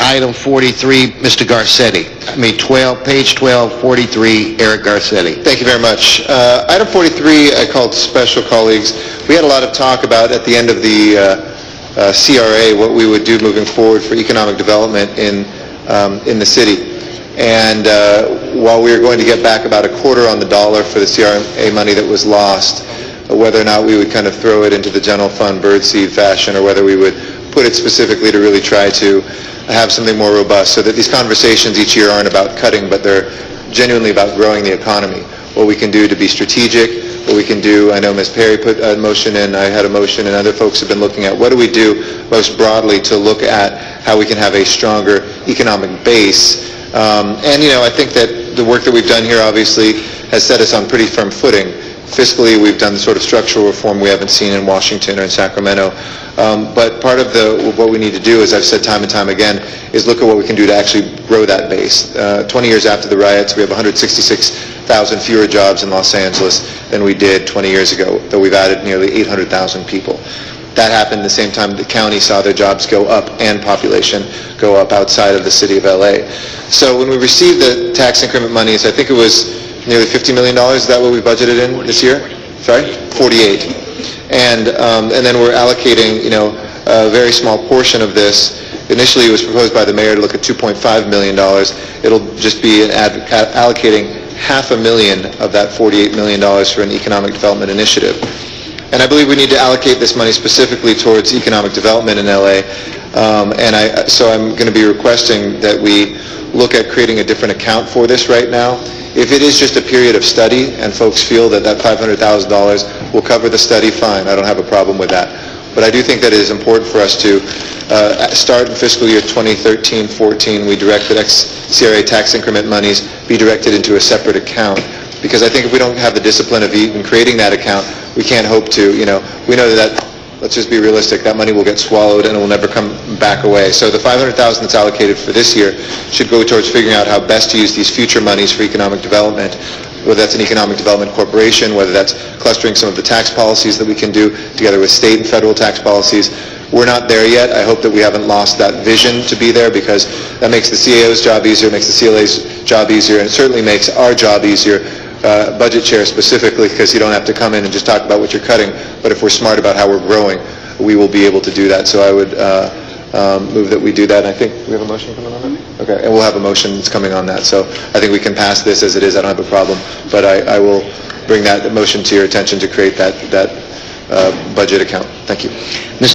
item 43, Mr. Garcetti. Page 12, 43, Eric Garcetti. Thank you very much. Item 43, I called special colleagues. We had a lot of talk about at the end of the CRA what we would do moving forward for economic development in the city. And while we were going to get back about a quarter on the dollar for the CRA money that was lost, whether or not we would kind of throw it into the general fund birdseed fashion or whether we would put it specifically to really try to have something more robust so that these conversations each year aren't about cutting, but they're genuinely about growing the economy. What we can do to be strategic, what we can do, I know Ms. Perry put a motion in, I had a motion, and other folks have been looking at what do we do most broadly to look at how we can have a stronger economic base. And, you know, I think that the work that we've done here obviously has set us on pretty firm footing. Fiscally, we've done the sort of structural reform we haven't seen in Washington or in Sacramento. But part of what we need to do, as I've said time and time again, is look at what we can do to actually grow that base. 20 years after the riots, we have 166,000 fewer jobs in Los Angeles than we did 20 years ago, though we've added nearly 800,000 people. That happened the same time the county saw their jobs go up and population go up outside of the city of LA. So when we received the tax increment monies, I think it was nearly $50 million. Is that what we budgeted in this year? Sorry? 48. And then we're allocating, you know, a very small portion of this. Initially, it was proposed by the mayor to look at $2.5 million. It'll just be allocating $500,000 of that $48 million for an economic development initiative. And I believe we need to allocate this money specifically towards economic development in LA. So I'm going to be requesting that we look at creating a different account for this right now. If it is just a period of study and folks feel that that $500,000 will cover the study, fine. I don't have a problem with that. But I do think that it is important for us to start in fiscal year 2013-14. We direct that CRA tax increment monies be directed into a separate account. Because I think if we don't have the discipline of even creating that account, we can't hope to, you know, we know that, let's just be realistic, that money will get swallowed and it will never come back away. So the $500,000 that's allocated for this year should go towards figuring out how best to use these future monies for economic development, whether that's an economic development corporation, whether that's clustering some of the tax policies that we can do together with state and federal tax policies. We're not there yet. I hope that we haven't lost that vision to be there, because that makes the CAO's job easier, makes the CLA's job easier, and it certainly makes our job easier. Budget chair specifically, because you don't have to come in and just talk about what you're cutting, but if we're smart about how we're growing, we will be able to do that. So I would move that we do that. And I think we have a motion coming on that? Okay, and we'll have a motion that's coming on that. So I think we can pass this as it is. I don't have a problem, but I will bring that motion to your attention to create that budget account. Thank you.